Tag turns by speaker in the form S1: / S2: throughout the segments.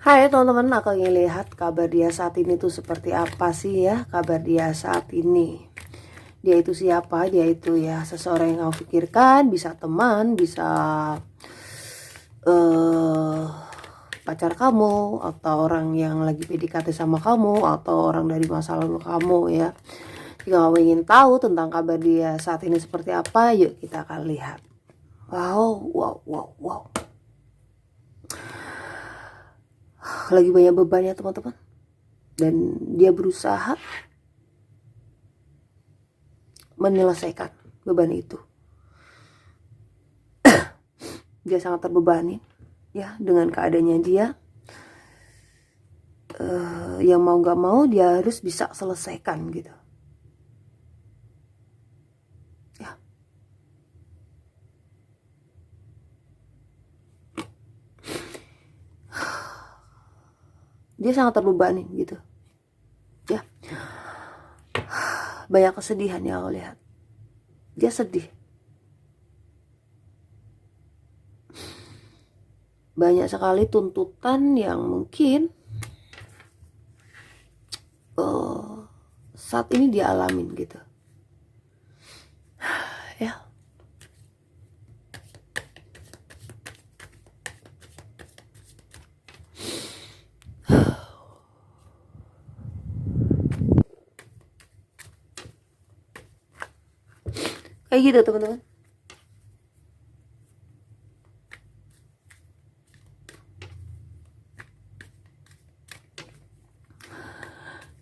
S1: Hai teman-teman, aku ingin lihat kabar dia saat ini tuh seperti apa sih ya, kabar dia saat ini. Dia itu siapa? Dia itu ya seseorang yang kamu pikirkan, bisa teman, bisa pacar kamu, atau orang yang lagi PDKT sama kamu, atau orang dari masa lalu kamu ya. Jika kamu ingin tahu tentang kabar dia saat ini seperti apa, yuk kita akan lihat. Wow. Lagi banyak beban ya teman-teman, dan dia berusaha menyelesaikan beban itu. Dia sangat terbebani ya dengan keadaannya dia. Yang mau gak mau dia harus bisa selesaikan gitu ya. Dia sangat terbebani gitu ya. Banyak kesedihan yang aku lihat. Dia sedih. Banyak sekali tuntutan yang mungkin saat ini dia alamin gitu ya. Kayak gitu teman-teman.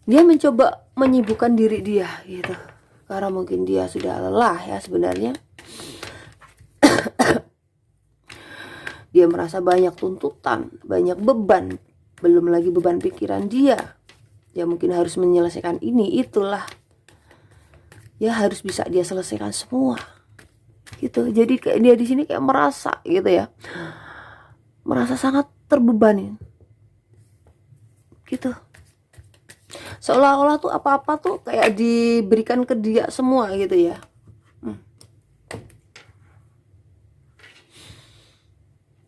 S1: Dia mencoba menyibukkan diri dia gitu, karena mungkin dia sudah lelah ya sebenarnya. Dia merasa banyak tuntutan, banyak beban, belum lagi beban pikiran dia. Dia mungkin harus menyelesaikan ini itulah. Ya harus bisa dia selesaikan semua. Gitu. Jadi kayak dia di sini kayak merasa gitu ya. Merasa sangat terbebani. Gitu. Seolah-olah tuh apa-apa tuh kayak diberikan ke dia semua gitu ya.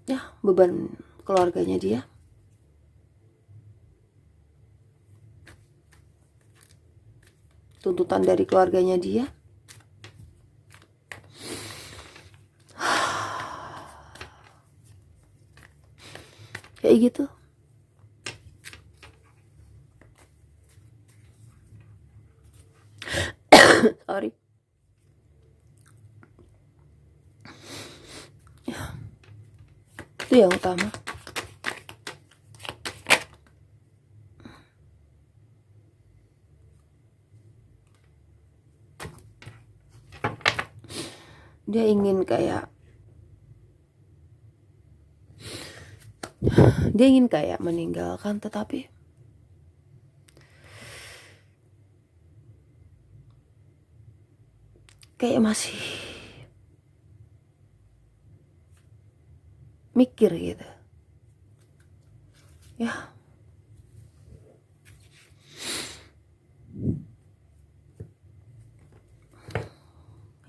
S1: Ya, beban keluarganya dia. Tuntutan dari keluarganya dia. Kayak gitu. Sorry. Ya. Itu yang utama. Dia ingin meninggalkan, tetapi kayak masih mikir gitu ya.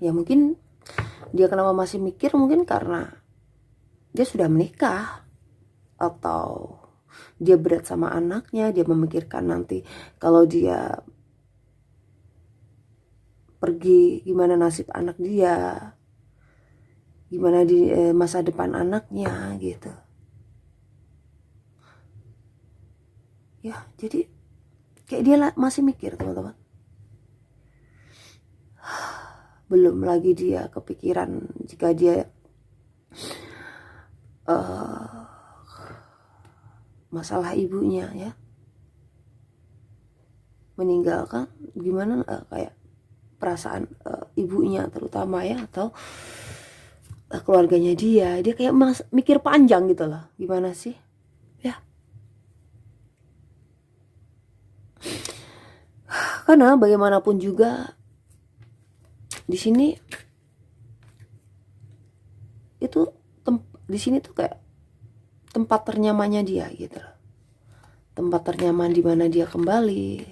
S1: Ya mungkin dia kenapa masih mikir, mungkin karena dia sudah menikah, atau dia berat sama anaknya. Dia memikirkan nanti kalau dia pergi gimana nasib anak dia, gimana di masa depan anaknya gitu ya. Jadi kayak dia masih mikir teman-teman. Belum lagi dia kepikiran jika dia masalah ibunya ya, meninggalkan, gimana kayak perasaan ibunya terutama ya, atau keluarganya dia kayak mikir panjang gitu loh. Gimana sih ya, karena bagaimanapun juga di sini itu di sini tuh kayak tempat ternyamannya dia gitu loh. Tempat ternyaman di mana dia kembali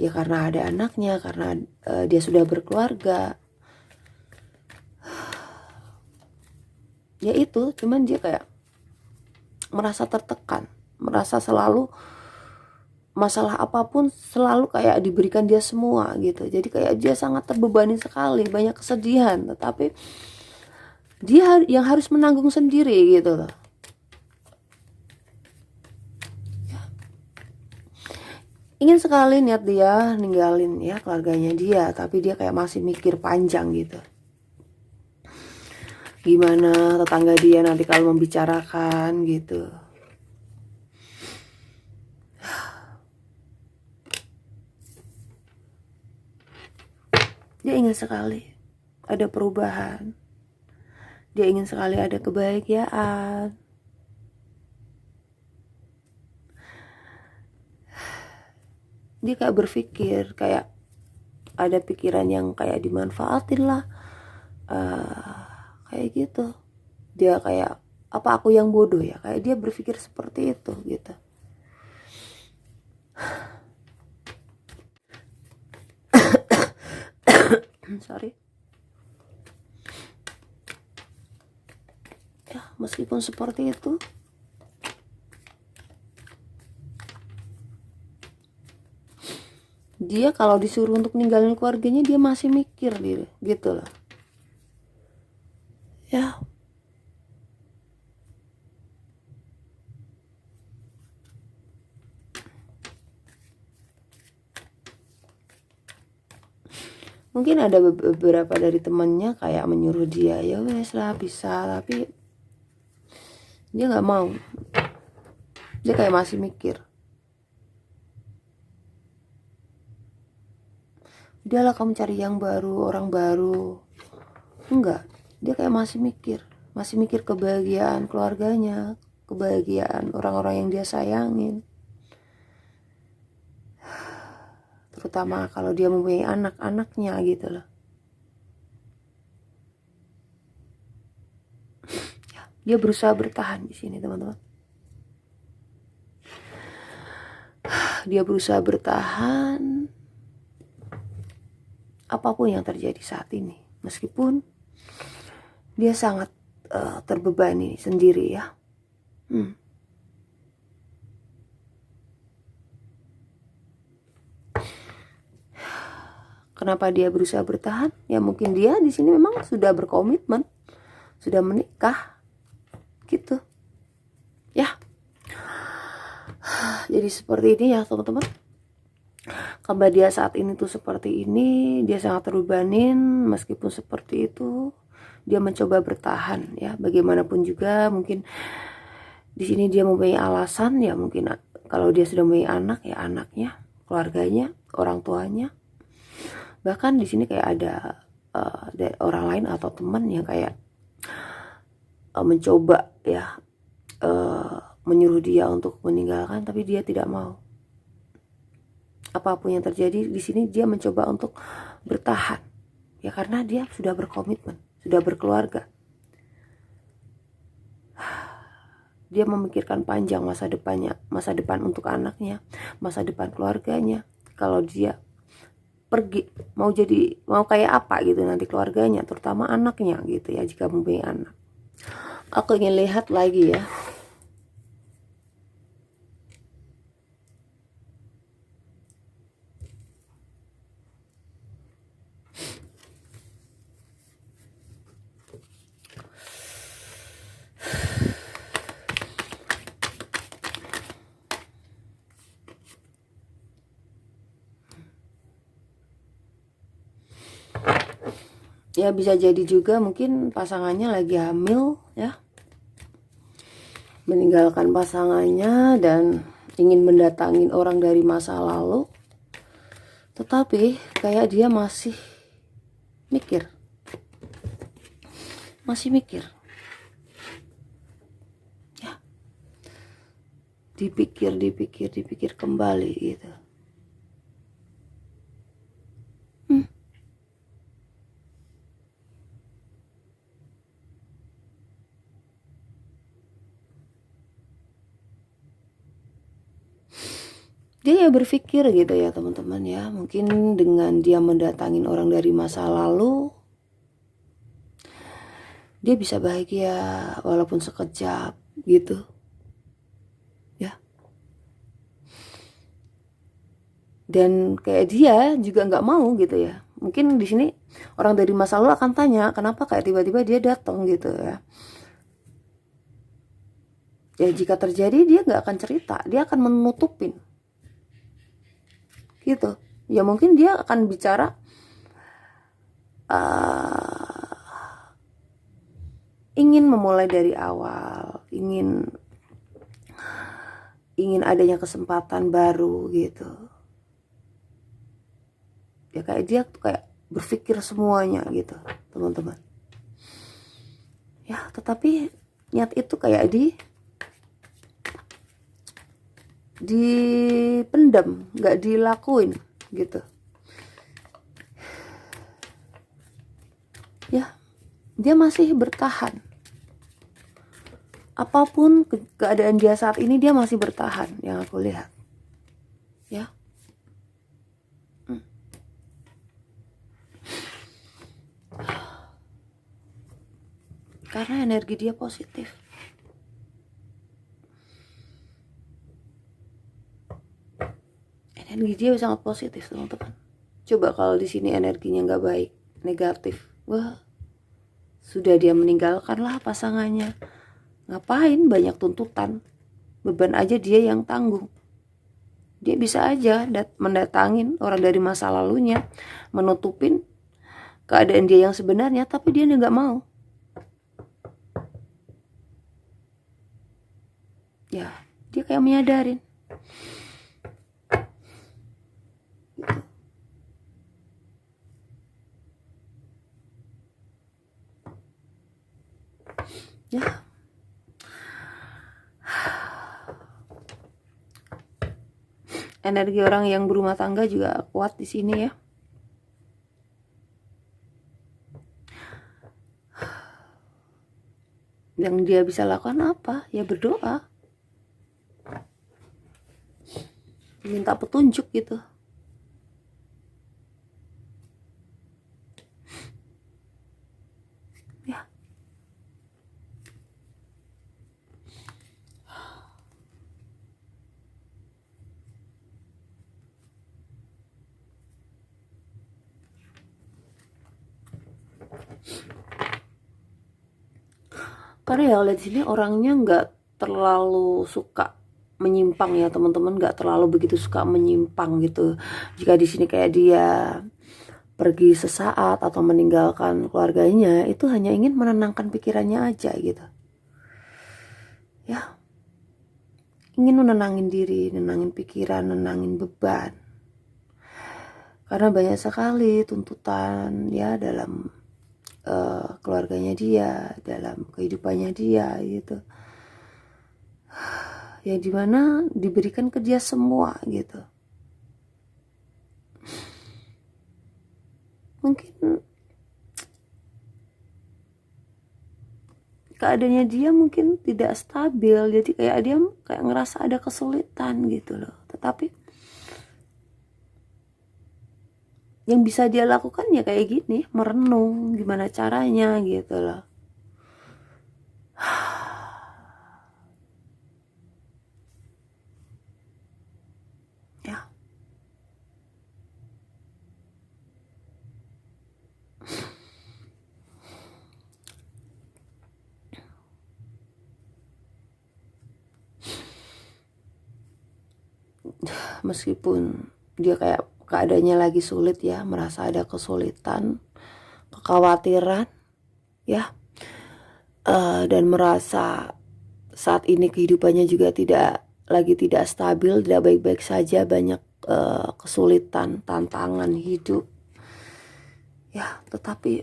S1: ya, karena ada anaknya, karena dia sudah berkeluarga. ya itu, cuman dia kayak merasa tertekan, merasa selalu masalah apapun selalu kayak diberikan dia semua gitu. Jadi kayak dia sangat terbebani sekali, banyak kesedihan, tetapi dia yang harus menanggung sendiri gitu loh. Ingin sekali niat dia ninggalin ya keluarganya dia, tapi dia kayak masih mikir panjang gitu. Gimana tetangga dia nanti kalau membicarakan gitu. Dia ingin sekali ada perubahan. Dia ingin sekali ada kebahagiaan. Dia kayak berpikir, kayak ada pikiran yang kayak dimanfaatin lah, kayak gitu. Dia kayak, apa aku yang bodoh ya? Kayak dia berpikir seperti itu gitu. Sorry. Ya, meskipun seperti itu, dia kalau disuruh untuk ninggalin keluarganya dia masih mikir gitu loh. Ya. Mungkin ada beberapa dari temannya kayak menyuruh dia, ya wes lah bisa, tapi dia nggak mau. Dia kayak masih mikir. Udahlah kamu cari yang baru, orang baru. Enggak, dia kayak masih mikir kebahagiaan keluarganya, kebahagiaan orang-orang yang dia sayangin. Terutama kalau dia mempunyai anak-anaknya gitu loh. Dia berusaha bertahan di sini, teman-teman. Dia berusaha bertahan apapun yang terjadi saat ini, meskipun dia sangat terbebani sendiri ya. Kenapa dia berusaha bertahan? Ya mungkin dia di sini memang sudah berkomitmen, sudah menikah, gitu. Ya, jadi seperti ini ya teman-teman. Kabar dia saat ini tuh seperti ini, dia sangat terbebanin. Meskipun seperti itu, dia mencoba bertahan ya. Bagaimanapun juga mungkin di sini dia mempunyai alasan ya, mungkin kalau dia sudah mempunyai anak ya anaknya, keluarganya, orang tuanya. Bahkan di sini kayak ada orang lain atau teman yang kayak mencoba ya menyuruh dia untuk meninggalkan, tapi dia tidak mau. Apapun yang terjadi di sini dia mencoba untuk bertahan ya, karena dia sudah berkomitmen, sudah berkeluarga. Dia memikirkan panjang masa depannya, masa depan untuk anaknya, masa depan keluarganya. Kalau dia pergi mau kayak apa gitu nanti keluarganya, terutama anaknya gitu ya, jika mempunyai anak. Aku ingin lihat lagi ya. Ya bisa jadi juga mungkin pasangannya lagi hamil ya, meninggalkan pasangannya dan ingin mendatangin orang dari masa lalu, tetapi kayak dia masih mikir ya, dipikir kembali gitu. Dia ya berpikir gitu ya teman-teman ya, mungkin dengan dia mendatangin orang dari masa lalu, dia bisa bahagia walaupun sekejap gitu ya. Dan kayak dia juga nggak mau gitu ya. Mungkin di sini orang dari masa lalu akan tanya kenapa kayak tiba-tiba dia datang gitu ya. Ya jika terjadi dia nggak akan cerita, dia akan menutupin gitu. Ya mungkin dia akan bicara ingin memulai dari awal, ingin adanya kesempatan baru gitu. Ya kayak dia tuh kayak berpikir semuanya gitu teman-teman ya, tetapi niat itu kayak dipendam, nggak dilakuin gitu ya. Dia masih bertahan apapun keadaan dia saat ini, dia masih bertahan yang aku lihat ya. Karena energi dia positif. Energi dia sangat positif teman-teman. Coba kalau di sini energinya nggak baik, negatif, wah sudah dia meninggalkanlah pasangannya. Ngapain banyak tuntutan, beban aja dia yang tanggung. Dia bisa aja mendatangin orang dari masa lalunya, menutupin keadaan dia yang sebenarnya, tapi dia nggak mau. Ya, dia kayak menyadarin. Gitu. Ya. Energi orang yang berumah tangga juga kuat di sini ya. Yang dia bisa lakukan apa? Ya berdoa. Minta petunjuk gitu. Ya. Karena ya lihat sini orangnya nggak terlalu suka menyimpang ya teman-teman, nggak terlalu begitu suka menyimpang gitu. Jika di sini kayak dia pergi sesaat atau meninggalkan keluarganya, itu hanya ingin menenangkan pikirannya aja gitu ya, ingin menenangin diri, nenangin pikiran, nenangin beban, karena banyak sekali tuntutan ya dalam keluarganya dia, dalam kehidupannya dia gitu, yang dimana diberikan ke dia semua gitu. Mungkin keadaannya dia mungkin tidak stabil, jadi kayak dia kayak ngerasa ada kesulitan gitu loh. Tetapi yang bisa dia lakukan ya kayak gini, merenung gimana caranya gitu loh. Ya. Meskipun dia kayak keadaannya lagi sulit ya, merasa ada kesulitan, kekhawatiran ya, dan merasa saat ini kehidupannya juga tidak stabil, tidak baik-baik saja, banyak kesulitan, tantangan hidup ya. Tetapi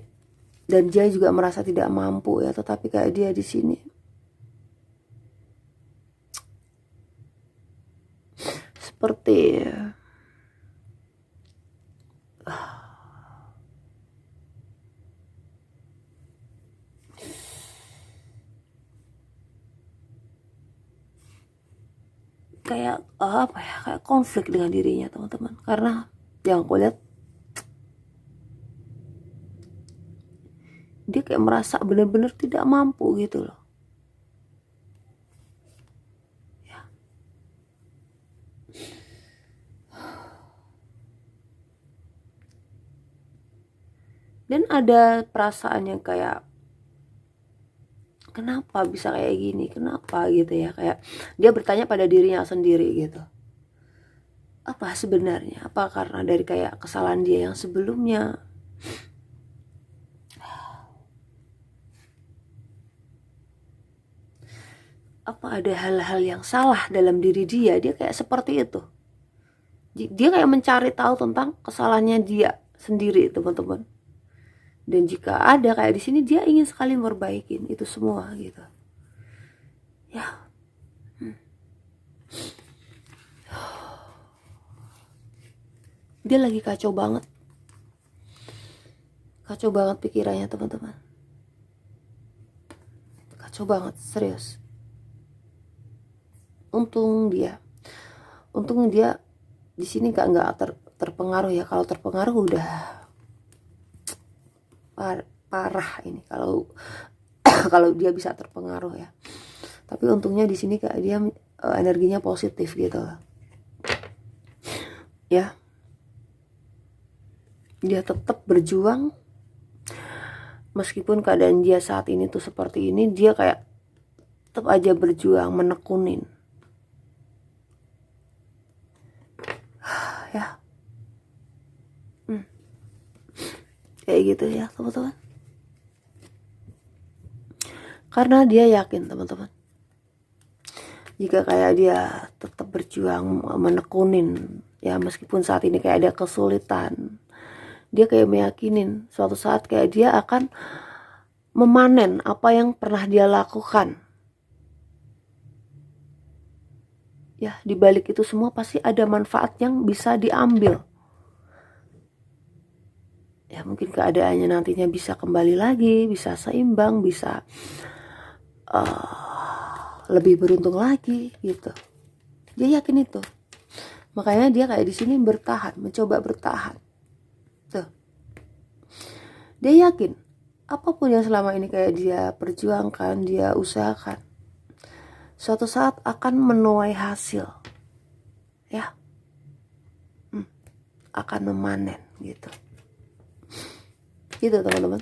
S1: dan dia juga merasa tidak mampu ya, tetapi kayak dia di sini seperti kayak apa ya, kayak konflik dengan dirinya teman-teman. Karena yang aku lihat dia kayak kayak merasa benar-benar tidak mampu gitu loh. Ya. Dan ada perasaan yang kayak kenapa bisa kayak gini, kenapa gitu ya, kayak dia bertanya pada dirinya sendiri gitu. Apa sebenarnya? Apa karena dari kayak kesalahan dia yang sebelumnya? Apa ada hal-hal yang salah dalam diri dia? Dia kayak seperti itu. Dia kayak mencari tahu tentang kesalahannya dia sendiri, teman-teman. Dan jika ada kayak di sini, dia ingin sekali memperbaikin itu semua gitu. Ya. Dia lagi kacau banget. Kacau banget pikirannya, teman-teman. Kacau banget, serius. Untung dia di sini nggak terpengaruh ya. Kalau terpengaruh udah parah ini kalau kalau dia bisa terpengaruh ya. Tapi untungnya di sini kayak dia energinya positif gitu loh. Ya. Dia tetap berjuang meskipun keadaan dia saat ini tuh seperti ini, dia kayak tetap aja berjuang, menekunin. Ya. Kayak gitu ya, teman-teman. Karena dia yakin, teman-teman, jika kayak dia tetap berjuang menekunin ya, meskipun saat ini kayak ada kesulitan, dia kayak meyakinin suatu saat kayak dia akan memanen apa yang pernah dia lakukan. Ya, di balik itu semua pasti ada manfaat yang bisa diambil. Ya, mungkin keadaannya nantinya bisa kembali lagi, bisa seimbang, bisa lebih beruntung lagi gitu. Dia yakin itu. Makanya dia kayak di sini bertahan, mencoba bertahan. Tuh. Dia yakin apapun yang selama ini kayak dia perjuangkan, dia usahakan, suatu saat akan menuai hasil. Ya. Akan memanen gitu. Gitu, teman-teman.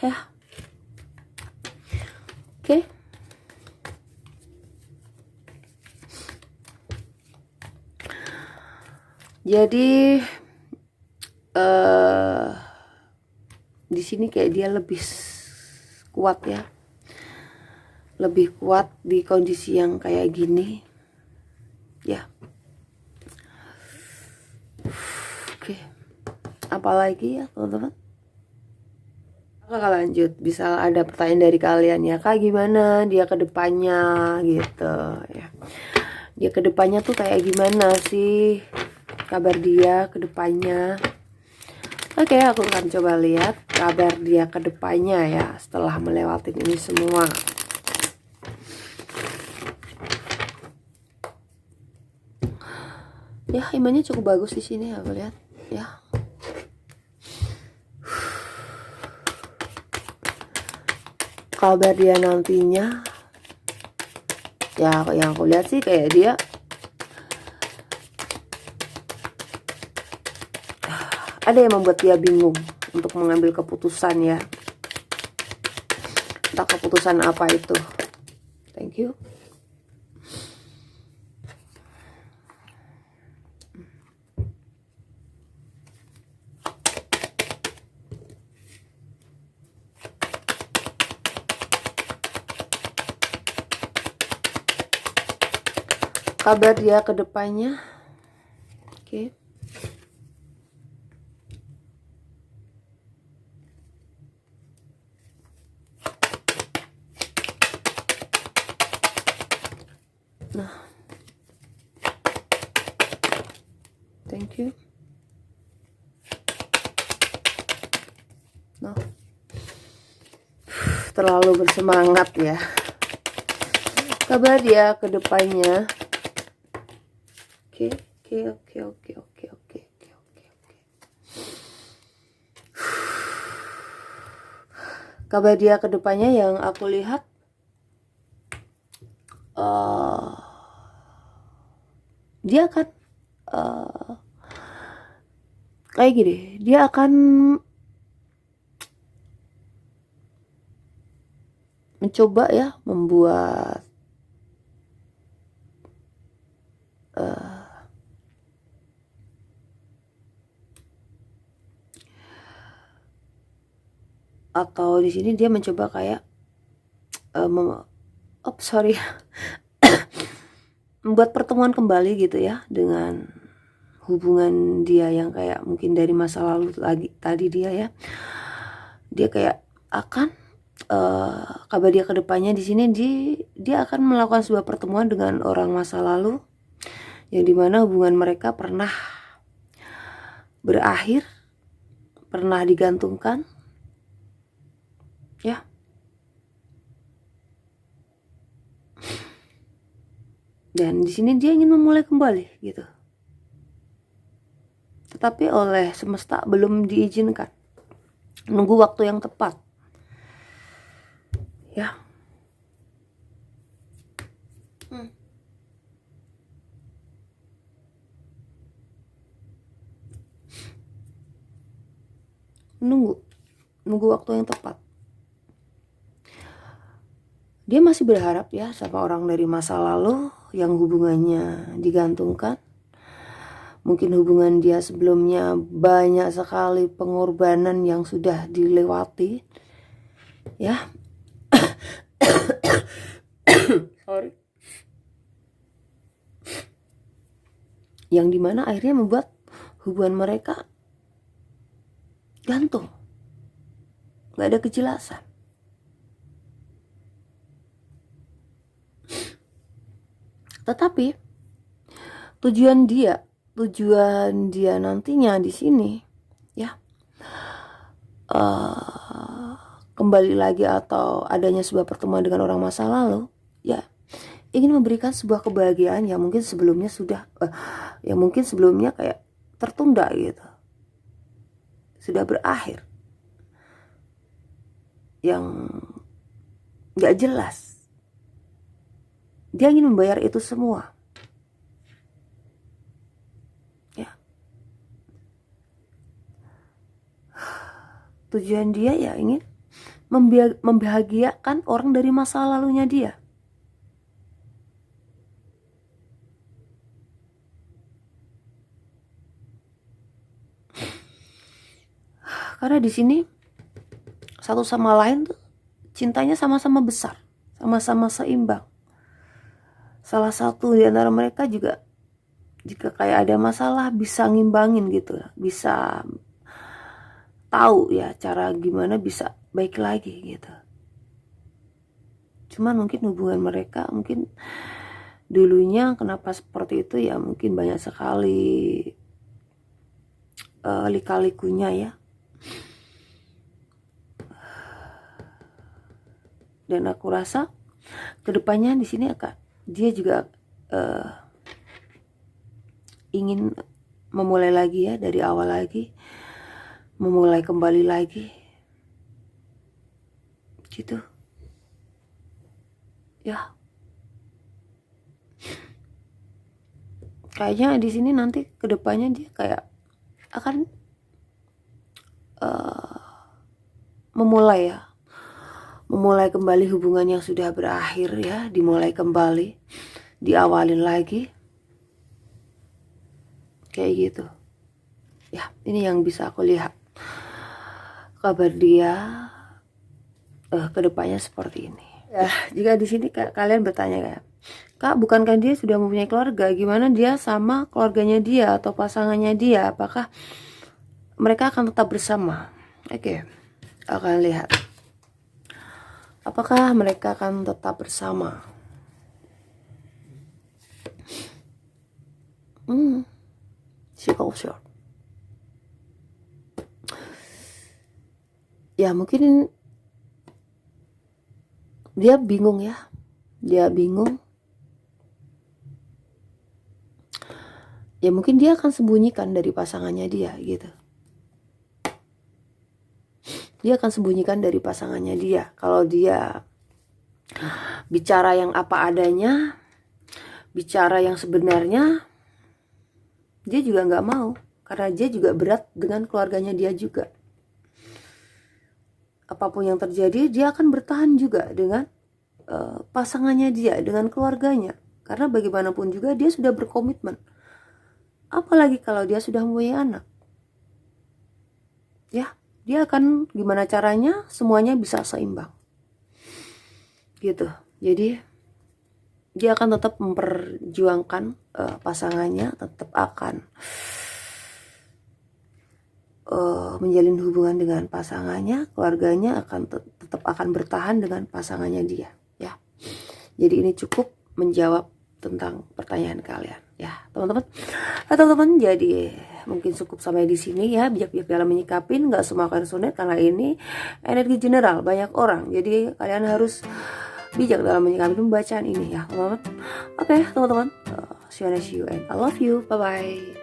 S1: Ya. Oke. Jadi di sini kayak dia lebih kuat ya, lebih kuat di kondisi yang kayak gini ya. Oke, apalagi ya, teman-teman? Kakak lanjut, bisa ada pertanyaan dari kalian ya, Kak, gimana dia ke depannya gitu ya. Dia ke depannya tuh kayak gimana sih kabar dia ke depannya? Oke, aku akan coba lihat kabar dia ke depannya ya setelah melewati ini semua. Ya, imannya cukup bagus di sini aku lihat ya. Kabar dia nantinya ya, yang aku lihat sih kayak dia ada yang membuat dia bingung untuk mengambil keputusan ya. Entah keputusan apa itu. Thank you. Kabar dia ke depannya. Oke. Nah. Thank you. Nah. Terlalu bersemangat ya. Kabar dia ke depannya. Oke. kabar dia ke depannya yang aku lihat, dia akan kayak gini, dia akan mencoba ya membuat atau di sini dia mencoba kayak sorry membuat pertemuan kembali gitu ya dengan hubungan dia yang kayak mungkin dari masa lalu lagi tadi dia kayak akan kabar dia ke depannya di sini dia akan melakukan sebuah pertemuan dengan orang masa lalu yang dimana hubungan mereka pernah berakhir, pernah digantungkan ya. Dan di sini dia ingin memulai kembali gitu. Tetapi oleh semesta belum diizinkan. Nunggu waktu yang tepat. Ya. Nunggu waktu yang tepat. Dia masih berharap ya sama orang dari masa lalu yang hubungannya digantungkan. Mungkin hubungan dia sebelumnya banyak sekali pengorbanan yang sudah dilewati. Ya. Sorry. Yang dimana akhirnya membuat hubungan mereka gantung. Gak ada kejelasan. Tetapi tujuan dia nantinya di sini ya kembali lagi atau adanya sebuah pertemuan dengan orang masa lalu ya, ingin memberikan sebuah kebahagiaan yang mungkin sebelumnya kayak tertunda gitu, sudah berakhir, yang gak jelas. Dia ingin membayar itu semua ya. Tujuan dia ya ingin membahagiakan orang dari masa lalunya dia. Karena di sini satu sama lain tuh cintanya sama-sama besar, sama-sama seimbang. Salah satu di antara mereka juga jika kayak ada masalah bisa ngimbangin gitu, bisa tahu ya cara gimana bisa baik lagi gitu. Cuman mungkin hubungan mereka mungkin dulunya kenapa seperti itu ya, mungkin banyak sekali lika-likunya ya. Dan aku rasa kedepannya di sini dia juga ingin memulai lagi ya, dari awal lagi, memulai kembali lagi gitu ya. Kayaknya di sini nanti kedepannya dia kayak akan memulai kembali hubungan yang sudah berakhir ya, dimulai kembali, diawalin lagi kayak gitu ya. Ini yang bisa aku lihat kabar dia kedepannya seperti ini ya. Jika di sini kalian bertanya kayak, Kak, bukankah dia sudah mempunyai keluarga? Gimana dia sama keluarganya dia atau pasangannya dia? Apakah mereka akan tetap bersama? Oke, akan lihat apakah mereka akan tetap bersama. Short. Ya mungkin dia bingung ya. Ya mungkin dia akan sembunyikan dari pasangannya dia gitu. dia akan sembunyikan dari pasangannya dia. Kalau dia bicara yang apa adanya, bicara yang sebenarnya, dia juga nggak mau, karena dia juga berat dengan keluarganya dia juga. Apapun yang terjadi, dia akan bertahan juga dengan pasangannya dia, dengan keluarganya. Karena bagaimanapun juga dia sudah berkomitmen. Apalagi kalau dia sudah mempunyai anak. Ya, dia akan gimana caranya semuanya bisa seimbang. Gitu. Jadi dia akan tetap memperjuangkan pasangannya, tetap akan menjalin hubungan dengan pasangannya, keluarganya akan tetap akan bertahan dengan pasangannya dia, ya. Jadi ini cukup menjawab tentang pertanyaan kalian, ya, teman-teman. Nah, teman-teman, jadi mungkin cukup sampai di sini ya. Bijak-bijak dalam menyikapin, nggak semua akan resonate karena ini energi general banyak orang. Jadi kalian harus bijak dalam menyikapi pembacaan ini ya, teman-teman. Oke, teman-teman. See you and I love you. Bye bye.